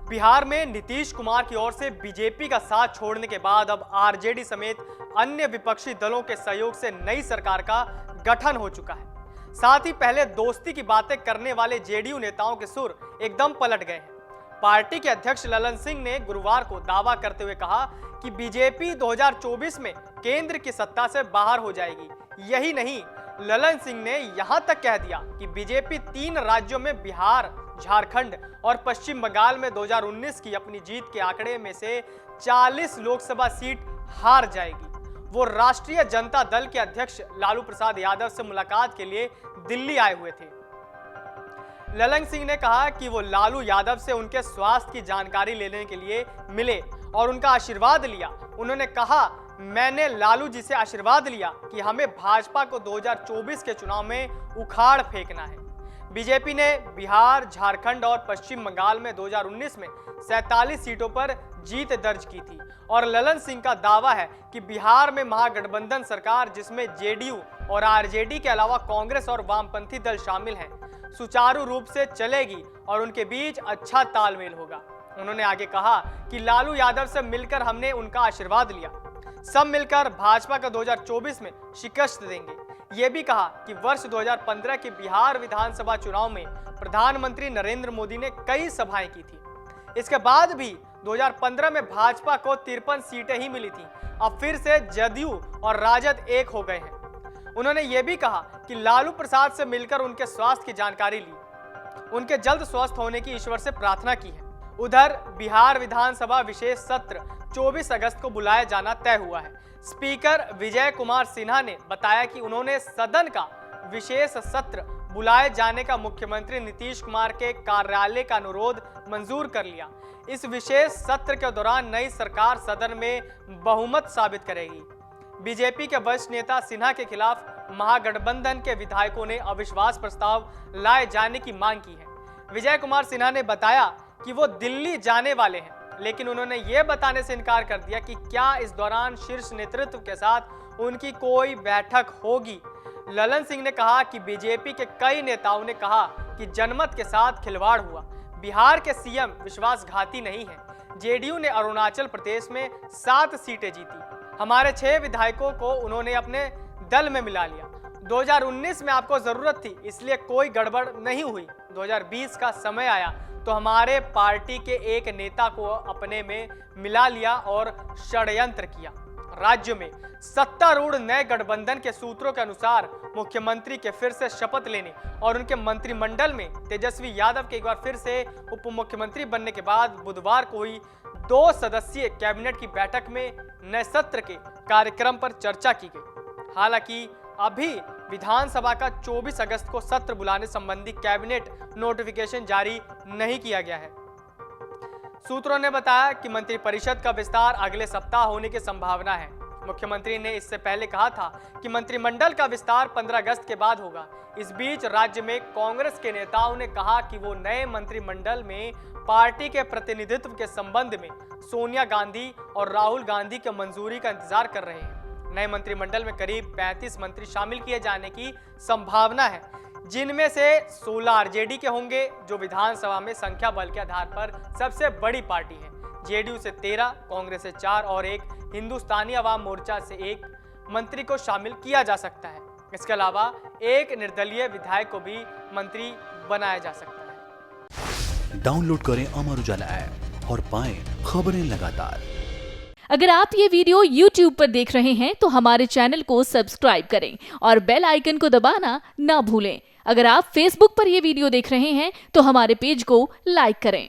बिहार में नीतीश कुमार की ओर से बीजेपी का साथ छोड़ने के बाद अब आरजेडी समेत अन्य विपक्षी दलों के सहयोग से नई सरकार का गठन हो चुका है। साथ ही पहले दोस्ती की बातें करने वाले जेडीयू नेताओं के सुर एकदम पलट गए हैं। पार्टी के अध्यक्ष ललन सिंह ने गुरुवार को दावा करते हुए कहा कि बीजेपी 2024 में केंद्र की सत्ता से बाहर हो जाएगी। यही नहीं, ललन सिंह ने यहां तक कह दिया कि बीजेपी 3 राज्यों में बिहार, झारखंड और पश्चिम बंगाल में 2019 की अपनी जीत के आंकड़े में से 40 लोकसभा सीट हार जाएगी। वो राष्ट्रीय जनता दल के अध्यक्ष लालू प्रसाद यादव से मुलाकात के लिए दिल्ली आए हुए थे। ललन सिंह ने कहा कि वो लालू यादव से उनके स्वास्थ्य की जानकारी लेने के लिए मिले और उनका आशीर्वाद लिया। उन्होंने कहा, मैंने लालू जी से आशीर्वाद लिया कि हमें भाजपा को 2024 के चुनाव में उखाड़ फेंकना है। बीजेपी ने बिहार, झारखंड और पश्चिम बंगाल में 2019 में 47 सीटों पर जीत दर्ज की थी और ललन सिंह का दावा है कि बिहार में महागठबंधन सरकार, जिसमें जेडीयू और आरजेडी के अलावा कांग्रेस और वामपंथी दल शामिल हैं, सुचारू रूप से चलेगी और उनके बीच अच्छा तालमेल होगा। उन्होंने आगे कहा कि लालू यादव से मिलकर हमने उनका आशीर्वाद लिया, सब मिलकर भाजपा का 2024 में शिकस्त देंगे। ये भी कहा कि वर्ष 2015 के बिहार विधानसभा चुनाव में प्रधानमंत्री नरेंद्र मोदी ने कई सभाएं की थी। इसके बाद भी 2015 में भाजपा को 53 सीटें ही मिली थी। अब फिर से जदयू और राजद एक हो गए हैं। उन्होंने ये भी कहा कि लालू प्रसाद से मिलकर उनके स्वास्थ्य की जानकारी ली, उनके जल्द स्वस्थ होने की ईश्वर से प्रार्थना की है। उधर बिहार विधानसभा विशेष सत्र 24 अगस्त को बुलाया जाना तय हुआ है। स्पीकर विजय कुमार सिन्हा ने बताया कि उन्होंने सदन का विशेष सत्र बुलाए जाने का मुख्यमंत्री नीतीश कुमार के कार्यालय का अनुरोध मंजूर कर लिया। इस विशेष सत्र के दौरान नई सरकार सदन में बहुमत साबित करेगी। बीजेपी के वरिष्ठ नेता सिन्हा के खिलाफ महागठबंधन के विधायकों ने अविश्वास प्रस्ताव लाए जाने की मांग की है। विजय कुमार सिन्हा ने बताया कि वो दिल्ली जाने वाले हैं, लेकिन उन्होंने ये बताने से इनकार कर दिया कि क्या इस दौरान शीर्ष नेतृत्व के साथ उनकी कोई बैठक होगी। ललन सिंह ने कहा कि बीजेपी के कई नेताओं ने कहा कि जनमत के साथ खिलवाड़ हुआ। बिहार के सीएम विश्वासघाती नहीं है। जेडीयू ने अरुणाचल प्रदेश में 7 सीटें जीती। हमारे 6 विधायकों को उन्होंने अपने दल में मिला लिया। 2019 में आपको जरूरत थी, इसलिए कोई गड़बड़ नहीं हुई। 2020 का समय आया तो हमारे पार्टी के एक नेता को अपने में मिला लिया और षड्यंत्र किया। राज्य में सत्तारूढ़ नए गठबंधन के सूत्रों के अनुसार मुख्यमंत्री के फिर से शपथ लेने और उनके मंत्रिमंडल में तेजस्वी यादव के एक बार फिर से उप मुख्यमंत्री बनने के बाद बुधवार को हुई 2 सदस्यीय कैबिनेट की बैठक में नए सत्र के कार्यक्रम पर चर्चा की गई। हालांकि अभी विधानसभा का 24 अगस्त को सत्र बुलाने संबंधी कैबिनेट नोटिफिकेशन जारी नहीं किया गया है। सूत्रों ने बताया कि मंत्रिपरिषद का विस्तार अगले सप्ताह होने की संभावना है। मुख्यमंत्री ने इससे पहले कहा था कि मंत्रिमंडल का विस्तार 15 अगस्त के बाद होगा। इस बीच राज्य में कांग्रेस के नेताओं ने कहा कि वो नए मंत्रिमंडल में पार्टी के प्रतिनिधित्व के संबंध में सोनिया गांधी और राहुल गांधी की मंजूरी का इंतजार कर रहे हैं। नए मंत्रिमंडल में करीब 35 मंत्री शामिल किए जाने की संभावना है, जिनमें से 16 आरजेडी के होंगे, जो विधानसभा में संख्या बल के आधार पर सबसे बड़ी पार्टी है। जेडीयू से 13, कांग्रेस से 4 और एक हिंदुस्तानी अवाम मोर्चा से 1 मंत्री को शामिल किया जा सकता है। इसके अलावा एक निर्दलीय विधायक को भी मंत्री बनाया जा सकता है। डाउनलोड करें अमर उजाला ऐप और पाएं खबरें लगातार। अगर आप ये वीडियो YouTube पर देख रहे हैं तो हमारे चैनल को सब्सक्राइब करें और बेल आइकन को दबाना ना भूलें। अगर आप Facebook पर ये वीडियो देख रहे हैं तो हमारे पेज को लाइक करें।